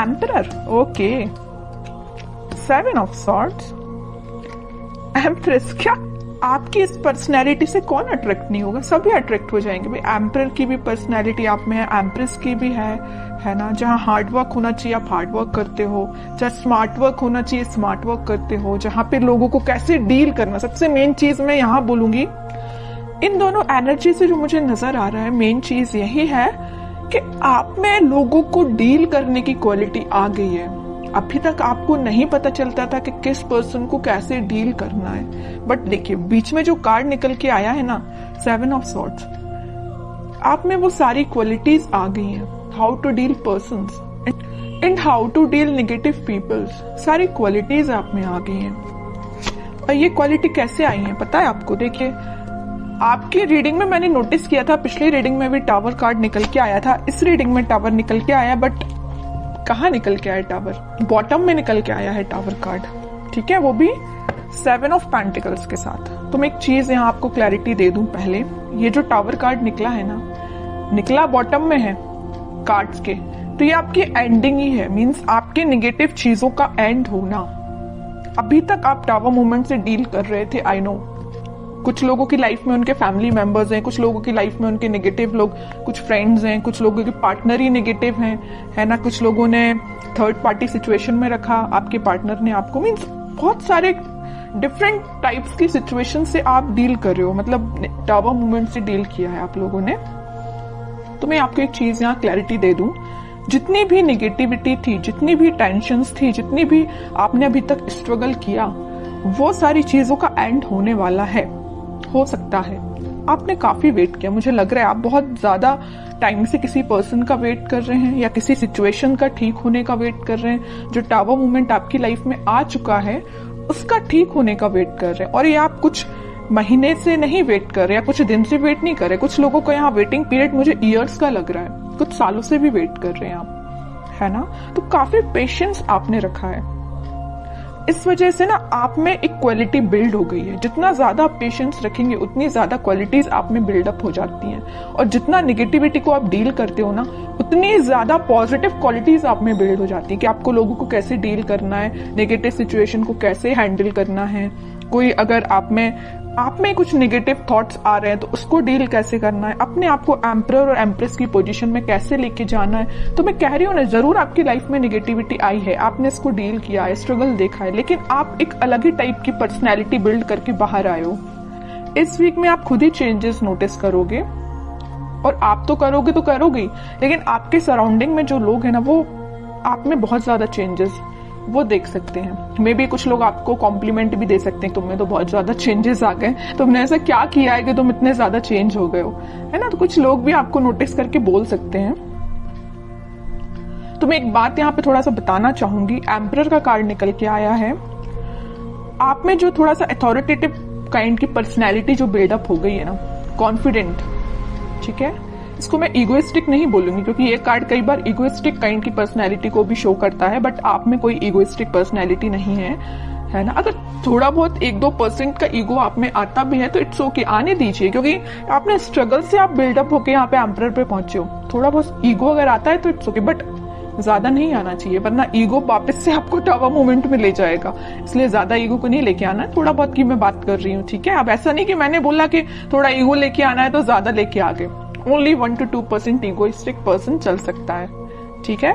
Emperor, okay. 7 of swords, empress. क्या आपकी इस पर्सनैलिटी से कौन अट्रैक्ट नहीं होगा? सभी अट्रैक्ट हो जाएंगे भाई। एम्परर की भी पर्सनैलिटी आप में है, एम्प्रेस की भी है ना। जहाँ हार्ड वर्क होना चाहिए आप हार्ड वर्क करते हो, जहाँ स्मार्ट वर्क होना चाहिए स्मार्ट वर्क करते हो, जहाँ पे लोगों को कैसे डील करना, सबसे मेन चीज मैं यहाँ बोलूंगी इन दोनों एनर्जी से जो मुझे नजर आ रहा है, मेन चीज यही है कि आप में लोगों को डील करने की क्वालिटी आ गई है। अभी तक आपको नहीं पता चलता था कि किस पर्सन को कैसे डील करना है, बट देखिए बीच में जो कार्ड निकल के आया है ना, 7 ऑफ सॉर्ड्स, आप में वो सारी क्वालिटीज आ गई हैं। How to deal persons and how to deal negative peoples, सारी क्वालिटीज आप में आ गई हैं। और ये क्वालिटी कैसे आई है पता है आपको? देखिए आपकी रीडिंग में मैंने नोटिस किया था, पिछली रीडिंग में भी टावर कार्ड निकल के आया था, इस रीडिंग में टावर निकल के आया, बट कहाँ निकल के आया टावर? बॉटम में निकल के आया है टावर कार्ड, ठीक है, वो भी 7 ऑफ पेंटिकल्स के साथ। तो मैं एक चीज यहाँ आपको क्लैरिटी दे दूं पहले, ये जो टावर कार्ड निकला है ना, निकला बॉटम में है कार्ड्स के, तो ये आपकी एंडिंग ही है, मींस आपके नेगेटिव चीजों का एंड होना। अभी तक आप टावर मूवमेंट से डील कर रहे थे, आई नो। कुछ लोगों की लाइफ में उनके फैमिली मेंबर्स हैं, कुछ लोगों की लाइफ में उनके नेगेटिव लोग, कुछ फ्रेंड्स हैं, कुछ लोगों के पार्टनर ही नेगेटिव हैं, है ना। कुछ लोगों ने थर्ड पार्टी सिचुएशन में रखा आपके पार्टनर ने आपको, मीन्स बहुत सारे डिफरेंट टाइप्स की सिचुएशन से आप डील कर रहे हो, मतलब टावर मूवमेंट से डील किया है आप लोगों ने। तो मैं आपको एक चीज यहाँ क्लैरिटी दे दूं, जितनी भी नेगेटिविटी थी, जितनी भी टेंशन्स थी, जितनी भी आपने अभी तक स्ट्रगल किया, वो सारी चीजों का एंड होने वाला है। हो सकता है आपने काफी वेट किया, मुझे लग रहा है आप बहुत ज्यादा टाइम से किसी पर्सन का वेट कर रहे हैं या किसी सिचुएशन का ठीक होने का वेट कर रहे हैं। जो टावर मूवमेंट आपकी लाइफ में आ चुका है उसका ठीक होने का वेट कर रहे हैं, और ये आप कुछ महीने से नहीं वेट कर रहे या कुछ दिन से वेट नहीं कर रहे। कुछ लोगों को यहाँ वेटिंग पीरियड मुझे ईयर्स का लग रहा है, कुछ सालों से भी वेट कर रहे हैं आप, है ना। तो काफी पेशेंस आपने रखा है, इस वजह से ना आप में एक क्वालिटी बिल्ड हो गई है। जितना ज्यादा आप पेशेंस रखेंगे उतनी ज्यादा क्वालिटीज आप में बिल्डअप हो जाती हैं, और जितना निगेटिविटी को आप डील करते हो ना, उतनी ज्यादा पॉजिटिव क्वालिटीज आप में बिल्ड हो जाती है कि आपको लोगों को कैसे डील करना है, नेगेटिव सिचुएशन को कैसे हैंडल करना है। कोई अगर आप में कुछ नेगेटिव थॉट्स आ रहे हैं तो उसको डील कैसे करना है, अपने आप को एम्परर और एम्प्रेस की पोजीशन में कैसे लेके जाना है। तो मैं कह रही हूँ ना, जरूर आपकी लाइफ में नेगेटिविटी आई है, आपने इसको डील किया है, स्ट्रगल देखा है, लेकिन आप एक अलग ही टाइप की पर्सनैलिटी बिल्ड करके बाहर आए हो। इस वीक में आप खुद ही चेंजेस नोटिस करोगे, और आप तो करोगे ही, लेकिन आपके सराउंडिंग में जो लोग हैं ना, वो आप में बहुत ज्यादा चेंजेस वो देख सकते हैं। मे बी कुछ लोग आपको कॉम्प्लीमेंट भी दे सकते हैं, तुमने तो बहुत ज्यादा चेंजेस आ गए, तुमने ऐसा क्या किया है कि तुम इतने ज्यादा चेंज हो गए हो, है ना। तो कुछ लोग भी आपको नोटिस करके बोल सकते हैं। तो मैं एक बात यहाँ पे थोड़ा सा बताना चाहूंगी, एम्परर का कार्ड निकल के आया है, आप में जो थोड़ा सा अथॉरिटेटिव काइंड की पर्सनैलिटी जो बिल्डअप हो गई है ना, कॉन्फिडेंट, ठीक है। इसको मैं इगोइस्टिक नहीं बोलूंगी, क्योंकि ये कार्ड कई बार इगोइस्टिक काइंड की पर्सनैलिटी को भी शो करता है, बट आप में कोई इगोइस्टिक पर्सनैलिटी नहीं है ना। अगर थोड़ा बहुत 1-2% का ईगो आप में आता भी है तो इट्स ओके, आने दीजिए, क्योंकि आपने स्ट्रगल से आप बिल्डअप होके यहाँ पे एम्परर पे पहुंचे हो। थोड़ा बहुत ईगो अगर आता है तो इट्स ओके, बट ज्यादा नहीं आना चाहिए, वरना ईगो वापस से आपको टावर मूवमेंट में ले जाएगा। इसलिए ज्यादा ईगो को नहीं लेके आना है, थोड़ा बहुत की मैं बात कर रही हूँ, ठीक है। अब ऐसा नहीं कि मैंने बोला कि थोड़ा ईगो लेके आना है तो ज्यादा लेके आ गए। ओनली 1-2% इगोइस्टिक पर्सन चल सकता है, ठीक है।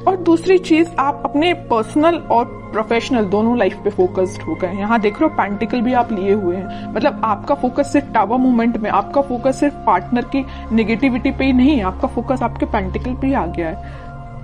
और दूसरी चीज, आप अपने पर्सनल और प्रोफेशनल दोनों लाइफ पे फोकस्ड हो गए। यहाँ देख रहे हो पेंटिकल भी आप लिए हुए हैं, मतलब आपका फोकस सिर्फ टावर मूवमेंट में, आपका फोकस सिर्फ पार्टनर की नेगेटिविटी पे ही नहीं है, आपका फोकस आपके पेंटिकल पे ही आ गया है।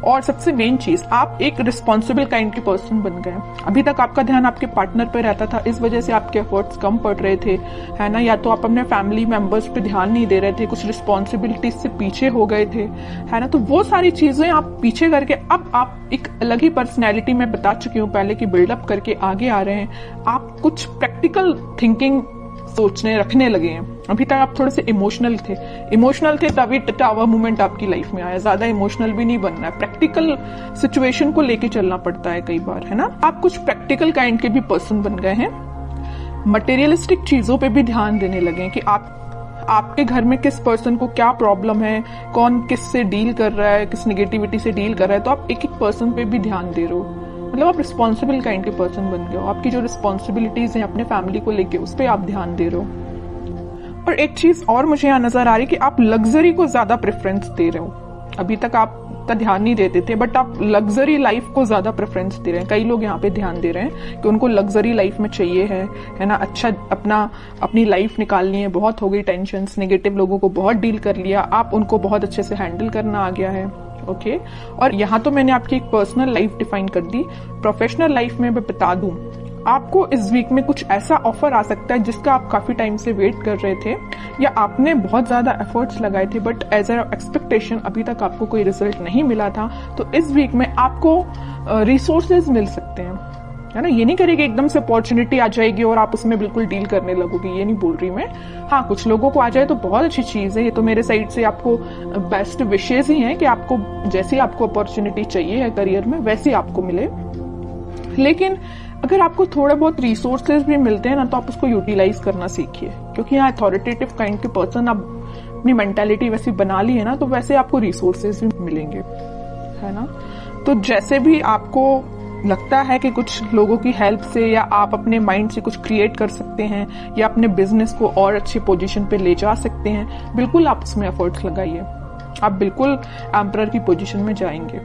और सबसे मेन चीज, आप एक रिस्पॉन्सिबल काइंड के पर्सन बन गए। अभी तक आपका ध्यान आपके पार्टनर पे रहता था, इस वजह से आपके एफर्ट्स कम पड़ रहे थे, है ना। या तो आप अपने फैमिली मेंबर्स पे ध्यान नहीं दे रहे थे, कुछ रिस्पॉन्सिबिलिटीज से पीछे हो गए थे, है ना। तो वो सारी चीजें आप पीछे करके अब आप एक अलग ही पर्सनैलिटी में बता चुकी हूँ पहले की बिल्डअप करके आगे आ रहे हैं। आप कुछ प्रैक्टिकल थिंकिंग सोचने रखने लगे हैं। अभी तक आप थोड़े से इमोशनल थे तभी टावर मूवमेंट आपकी लाइफ में आया। ज्यादा इमोशनल भी नहीं बनना है, प्रैक्टिकल सिचुएशन को लेके चलना पड़ता है कई बार, है ना। आप कुछ प्रैक्टिकल काइंड के भी पर्सन बन गए हैं, मटेरियलिस्टिक चीजों पे भी ध्यान देने लगे कि आपके घर में किस पर्सन को क्या प्रॉब्लम है, कौन किस से डील कर रहा है, किस नेगेटिविटी से डील कर रहा है, तो आप एक एक पर्सन पे भी ध्यान दे रहे हो। मतलब आप रिस्पॉन्सिबल काइंड के पर्सन बन गए हो। आपकी जो रिस्पॉन्सिबिलिटीज हैं अपने फैमिली को लेके, उस पर आप ध्यान दे रहे हो। और एक चीज और मुझे यहाँ नजर आ रही है कि आप लग्जरी को ज्यादा प्रेफरेंस दे रहे हो। अभी तक आप का ध्यान नहीं देते थे, बट आप लग्जरी लाइफ को ज्यादा प्रेफरेंस दे रहे हैं। कई लोग यहाँ पे ध्यान दे रहे हैं कि उनको लग्जरी लाइफ में चाहिए है ना, अच्छा अपनी लाइफ निकालनी है। बहुत हो गई टेंशन, नेगेटिव लोगों को बहुत डील कर लिया, आप उनको बहुत अच्छे से हैंडल करना आ गया है। ओके, और यहाँ तो मैंने आपकी एक पर्सनल लाइफ डिफाइन कर दी। प्रोफेशनल लाइफ में मैं बता दूं, आपको इस वीक में कुछ ऐसा ऑफर आ सकता है जिसका आप काफी टाइम से वेट कर रहे थे, या आपने बहुत ज्यादा एफर्ट्स लगाए थे, बट एज अ एक्सपेक्टेशन अभी तक आपको कोई रिजल्ट नहीं मिला था। तो इस वीक में आपको रिसोर्सेज मिल सकते हैं, है ना। ये नहीं करेगी एकदम से अपॉर्चुनिटी आ जाएगी और आप उसमें बिल्कुल डील करने लगोगे, ये नहीं बोल रही मैं। हाँ, कुछ लोगों को आ जाए तो बहुत अच्छी चीज है। ये तो मेरे साइड से आपको बेस्ट विशेष ही है कि आपको जैसी आपको अपॉर्चुनिटी चाहिए है करियर में, वैसी आपको मिले। लेकिन अगर आपको थोड़े बहुत रिसोर्सेज भी मिलते हैं ना, तो आप उसको यूटिलाइज करना सीखिए, क्योंकि यहाँ अथॉरिटेटिव काइंड के पर्सन आप अपनी मेंटालिटी वैसी बना ली है ना, तो वैसे आपको रिसोर्सेज भी मिलेंगे, है ना। तो जैसे भी आपको लगता है कि कुछ लोगों की हेल्प से या आप अपने माइंड से कुछ क्रिएट कर सकते हैं या अपने बिजनेस को और अच्छी पोजीशन पे ले जा सकते हैं, बिल्कुल आप उसमें एफर्ट्स लगाइए। आप बिल्कुल एम्परर की पोजीशन में जाएंगे,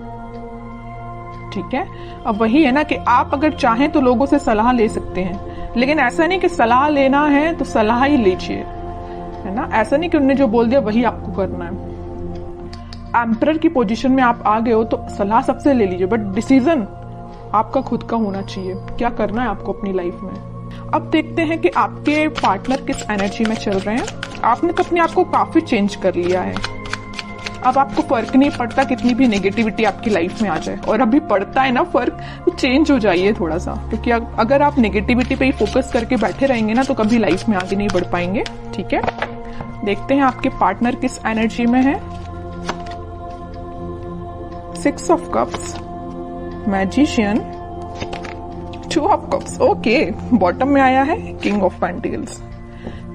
ठीक है। अब वही है ना कि आप अगर चाहें तो लोगों से सलाह ले सकते हैं, लेकिन ऐसा नहीं कि सलाह लेना है तो सलाह ही लीजिए, है ना। ऐसा नहीं कि उन्होंने जो बोल दिया वही आपको करना है। एम्परर की पोजीशन में आप आ गए हो तो सलाह सबसे ले लीजिए, बट डिसीजन आपका खुद का होना चाहिए, क्या करना है आपको अपनी लाइफ में। अब देखते हैं कि आपके पार्टनर किस एनर्जी में चल रहे हैं। आपने तो अपने आप को काफी चेंज कर लिया है। अब आपको फर्क नहीं पड़ता कितनी भी नेगेटिविटी आपकी लाइफ में आ जाए, और अभी पड़ता है ना फर्क, तो चेंज हो जाइए थोड़ा सा, क्योंकि अगर आप नेगेटिविटी पे ही फोकस करके बैठे रहेंगे ना, तो कभी लाइफ में आगे नहीं बढ़ पाएंगे, ठीक है। देखते हैं आपके पार्टनर किस एनर्जी में है। 6 of cups, magician, 2 of cups, okay. Bottom में आया है किंग ऑफ पेंटिकल्स।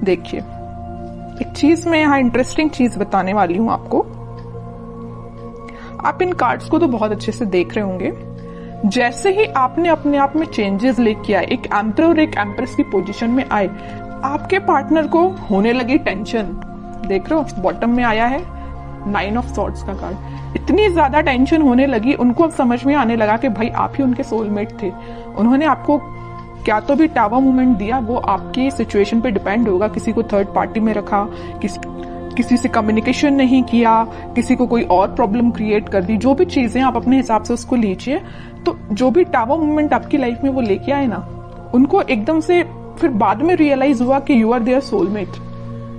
देखिए, एक चीज मैं यहाँ इंटरेस्टिंग चीज बताने वाली हूं आपको। आप इन कार्ड्स को तो बहुत अच्छे से देख रहे होंगे। जैसे ही आपने अपने आप में चेंजेस लेके आए, एक एम्परर और एक एम्प्रेस की पोजीशन में आए, आपके पार्टनर को होने लगी टेंशन। देख रहे हो, बॉटम में आया है 9 ऑफ सॉर्ड्स का कार्ड। इतनी ज्यादा टेंशन होने लगी, उनको अब समझ में आने लगा कि भाई आप ही उनके सोलमेट थे। उन्होंने आपको क्या तो भी टावर मूवमेंट दिया, वो आपकी सिचुएशन पे डिपेंड होगा। किसी को थर्ड पार्टी में रखा, किसी से कम्युनिकेशन नहीं किया, किसी को कोई और प्रॉब्लम क्रिएट कर दी, जो भी चीजें आप अपने हिसाब से उसको लीजिए। तो जो भी टावर मूवमेंट आपकी लाइफ में वो लेके आए ना, उनको एकदम से फिर बाद में रियलाइज हुआ कि यू आर देयर सोलमेट,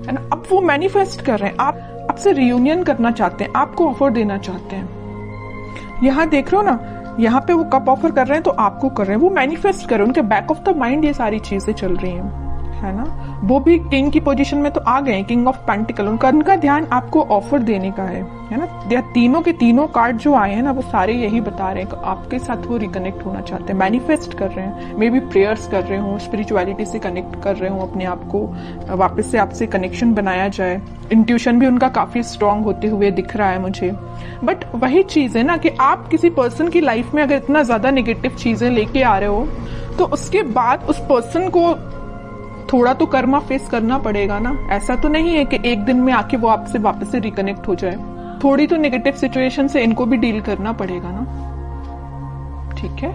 है ना। अब वो मैनिफेस्ट कर रहे हैं, आप आपसे रियूनियन करना चाहते हैं, आपको ऑफर देना चाहते हैं। यहाँ देख रहे हो ना, यहाँ पे वो कप ऑफर कर रहे हैं तो आपको कर रहे हैं, वो मैनिफेस्ट कर रहे हैं। उनके बैक ऑफ द माइंड ये सारी चीजें चल रही हैं, है ना। वो भी किंग की पोजीशन में तो आ गए, किंग ऑफ पेंटिकल। उनका ध्यान आपको ऑफर देने का है ना। तीनों के तीनों कार्ड जो आए हैं ना, वो सारे यही बता रहे हैं कि आपके साथ वो रिकनेक्ट होना चाहते हैं, मैनिफेस्ट कर रहे हैं। मे बी प्रेयर्स कर रहे हो, स्पिरिचुअलिटी से कनेक्ट कर रहे हो, अपने आप को वापस से आपसे कनेक्शन बनाया जाए। इंट्यूशन भी उनका काफी स्ट्रांग होते हुए दिख रहा है मुझे। बट वही चीज है ना कि आप किसी पर्सन की लाइफ में अगर इतना ज्यादा नेगेटिव चीजें लेके आ रहे हो, तो उसके बाद उस पर्सन को थोड़ा तो कर्मा फेस करना पड़ेगा ना। ऐसा तो नहीं है कि एक दिन में आके वो आपसे वापस से रिकनेक्ट हो जाए। थोड़ी तो नेगेटिव सिचुएशन से इनको भी डील करना पड़ेगा ना, ठीक है।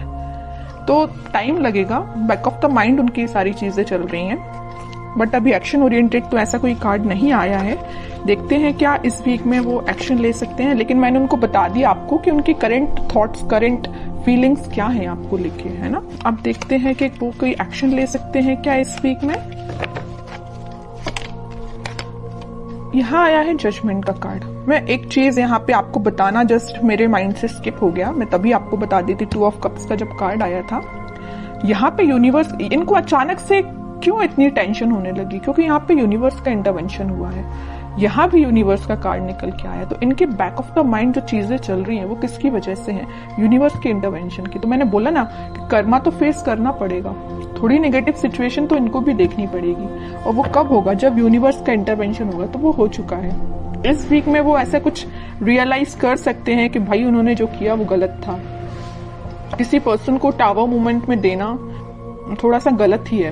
तो टाइम लगेगा, बैक ऑफ द माइंड उनकी सारी चीजें चल रही हैं, बट अभी एक्शन ओरिएंटेड तो ऐसा कोई कार्ड नहीं आया है। देखते हैं क्या इस वीक में वो एक्शन ले सकते हैं। लेकिन मैंने उनको बता दिया आपको कि उनके करंट थॉट्स, करंट फीलिंग्स क्या हैं आपको लेके, है ना। अब देखते हैं कि वो कोई एक्शन ले सकते हैं क्या इस वीक में। यहाँ आया है जजमेंट का कार्ड। मैं एक चीज यहाँ पे आपको बताना जस्ट मेरे माइंड से स्किप हो गया, मैं तभी आपको बता देती। 2 ऑफ कप्स का जब कार्ड आया था, यहाँ पे यूनिवर्स, इनको अचानक से क्यों इतनी टेंशन होने लगी, क्योंकि यहाँ पे यूनिवर्स का इंटरवेंशन हुआ है। यहाँ भी यूनिवर्स का कार्ड निकल के आया। तो इनके बैक ऑफ द माइंड जो चीजें चल रही हैं वो किसकी वजह से हैं? यूनिवर्स के इंटरवेंशन की। तो मैंने बोला ना कि कर्मा तो फेस करना पड़ेगा, थोड़ी नेगेटिव सिचुएशन तो इनको भी देखनी पड़ेगी, और वो कब होगा? जब यूनिवर्स का इंटरवेंशन होगा। तो वो हो चुका है। इस वीक में वो ऐसा कुछ रियलाइज कर सकते हैं कि भाई उन्होंने जो किया वो गलत था। किसी पर्सन को टावर मूवमेंट में देना थोड़ा सा गलत ही है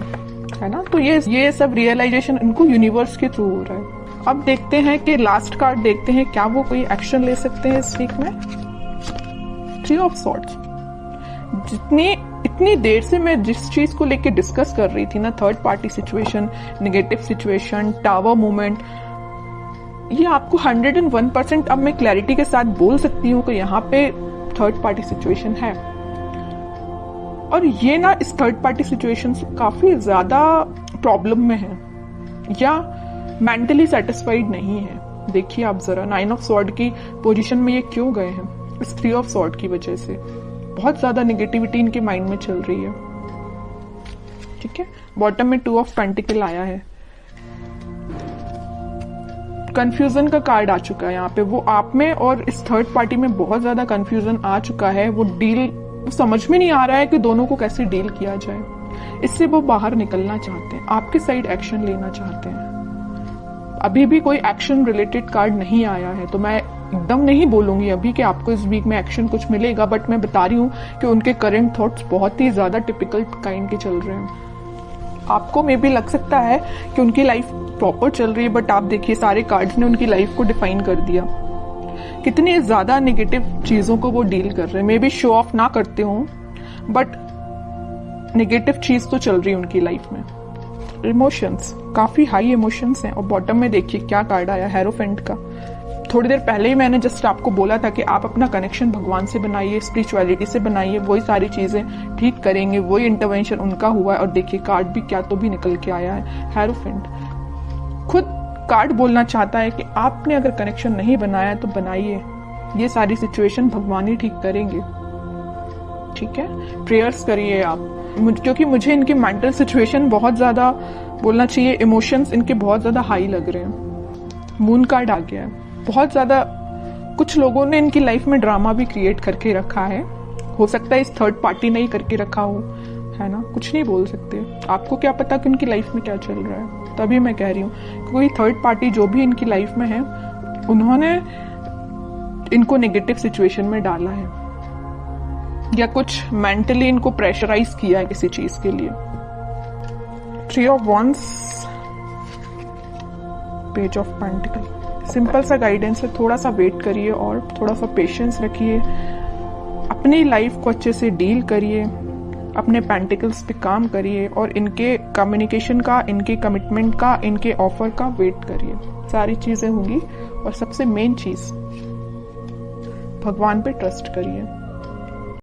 ना? तो ये सब रियलाइजेशन इनको यूनिवर्स के थ्रू हो रहा है। अब देखते हैं कि लास्ट कार्ड देखते हैं, क्या वो कोई एक्शन ले सकते हैं इस वीक में? 3 ऑफ सॉर्ड्स। इतनी देर से मैं जिस चीज को लेके डिस्कस कर रही थी ना, third party situation, negative situation, tower movement, ये आपको 101% अब मैं क्लैरिटी के साथ बोल सकती हूँ कि यहाँ पे थर्ड पार्टी सिचुएशन है। और ये ना इस थर्ड पार्टी सिचुएशन से काफी ज्यादा प्रॉब्लम में है या मेंटली सेटिस्फाइड नहीं है। देखिए आप जरा 9 ऑफ सॉर्ड की पोजीशन में ये क्यों गए हैं? इस 3 ऑफ सॉर्ड की वजह से बहुत ज्यादा नेगेटिविटी इनके माइंड में चल रही है। ठीक है, बॉटम में 2 ऑफ पेंटिकल आया है। कंफ्यूजन का कार्ड आ चुका है यहाँ पे। वो आप में और इस थर्ड पार्टी में बहुत ज्यादा कंफ्यूजन आ चुका है। वो समझ में नहीं आ रहा है कि दोनों को कैसे डील किया जाए। इससे वो बाहर निकलना चाहते हैं, आपके साइड एक्शन लेना चाहते हैं। अभी भी कोई एक्शन रिलेटेड कार्ड नहीं आया है, तो मैं एकदम नहीं बोलूंगी अभी कि आपको इस वीक में एक्शन कुछ मिलेगा, बट मैं बता रही हूँ कि उनके करंट थॉट्स बहुत ही ज्यादा टिपिकल काइंड के चल रहे हैं। आपको मे भी लग सकता है कि उनकी लाइफ प्रॉपर चल रही है, बट आप देखिए सारे कार्ड्स ने उनकी लाइफ को डिफाइन कर दिया। कितनी ज्यादा नेगेटिव चीजों को वो डील कर रहे हैं। मे बी शो ऑफ ना करते हो, बट नेगेटिव चीज तो चल रही है उनकी लाइफ में। इमोशंस, काफी हाई इमोशंस हैं। और बॉटम में देखिए क्या कार्ड आया, हेरोफेंट का। थोड़ी देर पहले ही मैंने जस्ट आपको बोला था कि आप अपना कनेक्शन भगवान से बनाइए, स्पिरिचुअलिटी से बनाइए, वही सारी चीजें ठीक करेंगे, वही इंटरवेंशन उनका हुआ है। और देखिए कार्ड भी क्या तो भी निकल के आया है, हेरोफेंट। खुद कार्ड बोलना चाहता है कि आपने अगर कनेक्शन नहीं बनाया तो बनाइए, ये सारी सिचुएशन भगवान ही ठीक करेंगे। ठीक है, प्रेयर्स करिए आप, क्योंकि मुझे इनकी मेंटल सिचुएशन बहुत ज्यादा बोलना चाहिए, इमोशंस इनके बहुत ज्यादा हाई लग रहे हैं। मून कार्ड आ गया है। बहुत ज्यादा कुछ लोगों ने इनकी लाइफ में ड्रामा भी क्रिएट करके रखा है। हो सकता है इस थर्ड पार्टी ने ही करके रखा हो, है ना? कुछ नहीं बोल सकते। आपको क्या पता कि उनकी लाइफ में क्या चल रहा है। तभी मैं कह रही हूँ कोई थर्ड पार्टी जो भी इनकी लाइफ में है, उन्होंने इनको नेगेटिव सिचुएशन में डाला है या कुछ मेंटली इनको प्रेशराइज किया है किसी चीज के लिए। 3 of wands, page of pentacle. Simple सा गाइडेंस है, थोड़ा सा वेट करिए और थोड़ा सा पेशेंस रखिए, अपनी लाइफ को अच्छे से डील करिए, अपने पेंटिकल्स पे काम करिए और इनके कम्युनिकेशन का, इनके कमिटमेंट का, इनके ऑफर का वेट करिए। सारी चीजें होंगी। और सबसे मेन चीज, भगवान पे ट्रस्ट करिए।